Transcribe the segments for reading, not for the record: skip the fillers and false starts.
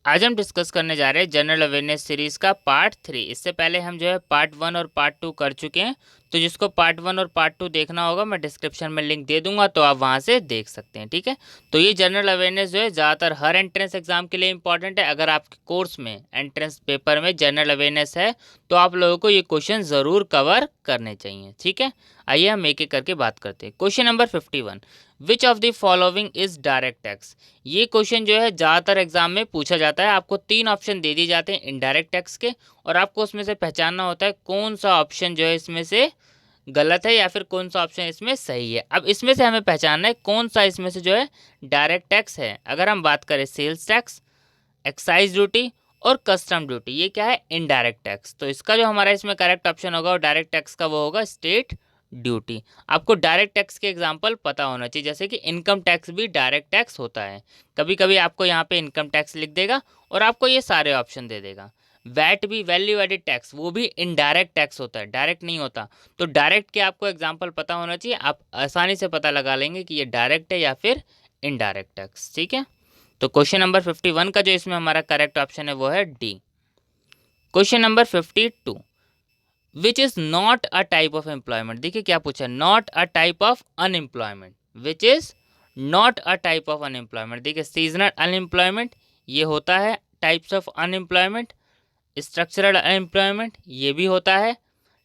आज हम डिस्कस करने जा रहे हैं जनरल अवेयरनेस सीरीज का पार्ट 3। इससे पहले हम जो है पार्ट 1 और पार्ट 2 कर चुके हैं। तो जिसको पार्ट 1 और पार्ट 2 देखना होगा मैं डिस्क्रिप्शन में लिंक दे दूंगा, तो आप वहां से देख सकते हैं। ठीक है। तो ये जनरल अवेयरनेस जो है ज़्यादातर हर एंट्रेंस एग्जाम के लिए इंपॉर्टेंट है। अगर आपके कोर्स में एंट्रेंस पेपर में जनरल अवेयरनेस है तो आप लोगों को ये क्वेश्चन ज़रूर कवर करने चाहिए। ठीक है। आइए हम एक एक करके बात करते हैं। Question number 51, which of the following is direct tax. ये क्वेश्चन जो है ज़्यादातर एग्जाम में पूछा जाता है। आपको 3 ऑप्शन दे दिए जाते हैं इनडायरेक्ट टैक्स के, और आपको उसमें से पहचानना होता है कौन सा ऑप्शन जो है इसमें से गलत है या फिर कौन सा ऑप्शन इसमें सही है। अब इसमें से हमें पहचानना है कौन सा इसमें से जो है डायरेक्ट टैक्स है। अगर हम बात करें सेल्स टैक्स, एक्साइज ड्यूटी और कस्टम ड्यूटी, ये क्या है इनडायरेक्ट टैक्स। तो इसका जो हमारा इसमें करेक्ट ऑप्शन होगा और डायरेक्ट टैक्स का वो होगा स्टेट ड्यूटी। आपको डायरेक्ट टैक्स के एग्जांपल पता होना चाहिए, जैसे कि इनकम टैक्स भी डायरेक्ट टैक्स होता है। कभी कभी आपको यहाँ पे इनकम टैक्स लिख देगा और आपको ये सारे ऑप्शन दे देगा। वैट भी, वैल्यू एडेड टैक्स, वो भी इनडायरेक्ट टैक्स होता है, डायरेक्ट नहीं होता। तो डायरेक्ट के आपको एग्जाम्पल पता होना चाहिए, आप आसानी से पता लगा लेंगे कि ये डायरेक्ट है या फिर इनडायरेक्ट टैक्स। ठीक है। तो क्वेश्चन नंबर 51 का जो इसमें हमारा करेक्ट ऑप्शन है वो है D. Question number 52, which is not a type of employment. देखिए क्या पूछा है, not a type of unemployment. Which is not a type of unemployment. देखिए सीजनल अनएम्प्लॉयमेंट ये होता है types of unemployment. Structural unemployment ये भी होता है।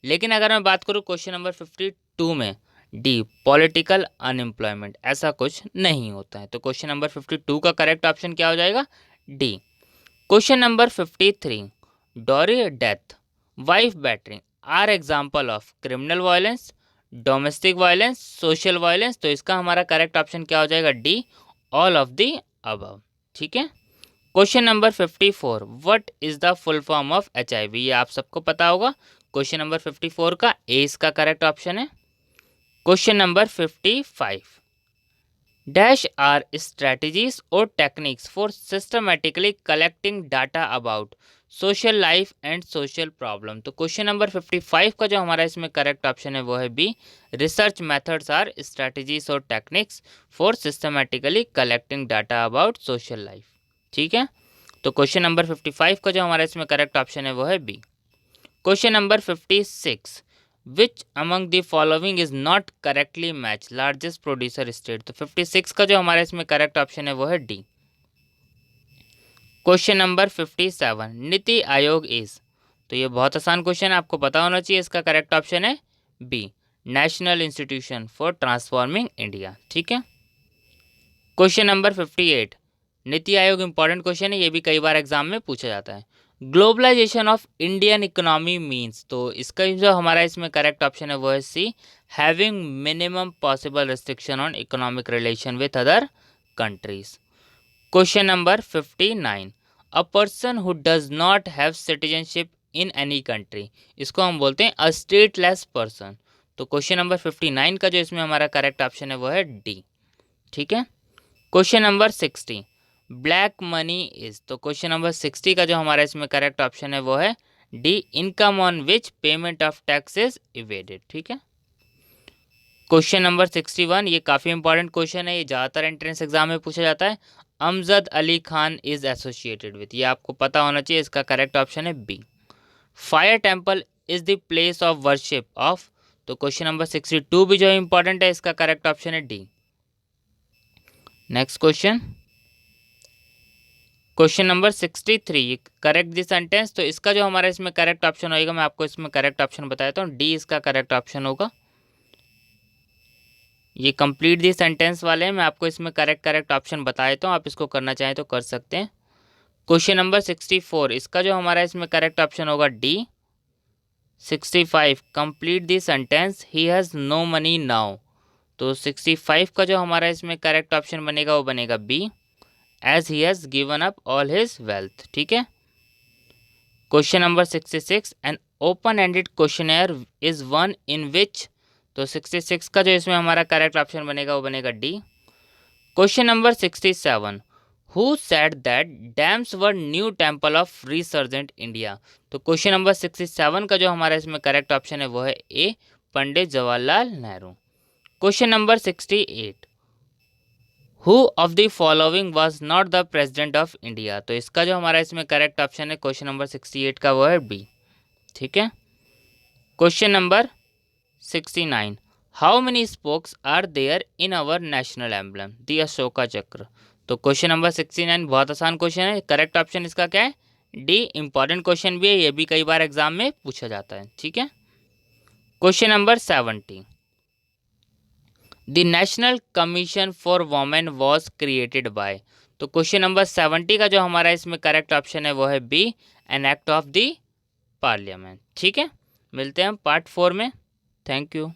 लेकिन अगर मैं बात करूँ क्वेश्चन नंबर 52 में, डी पॉलिटिकल अनएम्प्लॉयमेंट, ऐसा कुछ नहीं होता है। तो क्वेश्चन नंबर 52 का करेक्ट ऑप्शन क्या हो जाएगा, D. Question number 53, dowry death, wife battering are example of criminal violence, domestic violence, social violence. तो इसका हमारा करेक्ट ऑप्शन क्या हो जाएगा, D, all of the above. ठीक है। Question number 54, what is the full form of HIV। ये आप सबको पता होगा। क्वेश्चन नंबर 54 का ए इसका करेक्ट ऑप्शन है। Question number 55, dash are strategies और techniques for systematically collecting data about social life and social problem. तो क्वेश्चन नंबर 55 का जो हमारा इसमें करेक्ट ऑप्शन है वो है B, research methods are strategies और techniques for systematically collecting data about social life. ठीक है। तो क्वेश्चन नंबर 55 का जो हमारा इसमें करेक्ट ऑप्शन है वो है B. Question number 56, which among the following is not correctly match largest producer state. तो 56 का जो हमारा इसमें करेक्ट ऑप्शन है वो है D. Question number 57, NITI Aayog is. तो ये बहुत आसान क्वेश्चन है, आपको पता होना चाहिए। इसका करेक्ट ऑप्शन है B, national institution for transforming India. ठीक है। Question number 58, NITI Aayog important question है, ये भी कई बार एग्जाम में पूछा जाता है। Globalisation of Indian economy means. तो इसका जो हमारा इसमें करेक्ट ऑप्शन है वो है C, having minimum possible restriction on economic relation with other countries. Question number 59, a person who does not have citizenship in any country, इसको हम बोलते हैं अ स्टेटलेस पर्सन। तो क्वेश्चन नंबर 59 का जो इसमें हमारा करेक्ट ऑप्शन है वो है डी। ठीक है। Question number 60, black money is. तो क्वेश्चन नंबर 60 का जो हमारा इसमें करेक्ट ऑप्शन है वो है D, income on which payment of tax is evaded. ठीक है। क्वेश्चन नंबर 61, ये काफ़ी इंपॉर्टेंट क्वेश्चन है, ये ज़्यादातर एंट्रेंस एग्जाम में पूछा जाता है। Amjad Ali Khan is associated with, ये आपको पता होना चाहिए। इसका करेक्ट ऑप्शन है B. Fire temple is the place of worship of. तो क्वेश्चन नंबर 62 भी जो इंपॉर्टेंट है, इसका करेक्ट ऑप्शन है D. Next question, question number 63, correct this sentence. तो इसका जो हमारा इसमें करेक्ट ऑप्शन होगा, मैं आपको इसमें करेक्ट ऑप्शन बताया था, डी इसका करेक्ट ऑप्शन होगा। ये कंप्लीट दी सेंटेंस वाले हैं, मैं आपको इसमें करेक्ट ऑप्शन बता देता हूँ, आप इसको करना चाहें तो कर सकते हैं। क्वेश्चन नंबर 64, इसका जो हमारा इसमें करेक्ट ऑप्शन होगा D. 65, complete the sentence he has no money now. तो 65 का जो हमारा इसमें करेक्ट ऑप्शन बनेगा वो बनेगा B, as he has given up all his wealth. ठीक है। Question number 66, an open ended questionnaire is one in which. तो 66 का जो इसमें हमारा करेक्ट ऑप्शन बनेगा वो बनेगा D. Question number 67, who said that dams were new temple of resurgent India. तो क्वेश्चन नंबर 67 का जो हमारा इसमें करेक्ट ऑप्शन है वो है A, Pandit Jawaharlal Nehru. Question number 68, who of the following was not the president of India. तो इसका जो हमारा इसमें करेक्ट ऑप्शन है क्वेश्चन नंबर 68 का वो है बी। ठीक है। Question number 69, how many spokes are there in our national emblem the Ashoka Chakra. तो क्वेश्चन नंबर 69 बहुत आसान क्वेश्चन है, करेक्ट ऑप्शन इसका क्या है डी। इंपॉर्टेंट क्वेश्चन भी है, ये भी कई बार एग्जाम में पूछा जाता है। ठीक है। Question number 70, the national commission for women was created by. तो क्वेश्चन नंबर 70 का जो हमारा इसमें करेक्ट ऑप्शन है वो है B, an act of the parliament. ठीक है। मिलते हैं हम पार्ट 4 में। Thank you.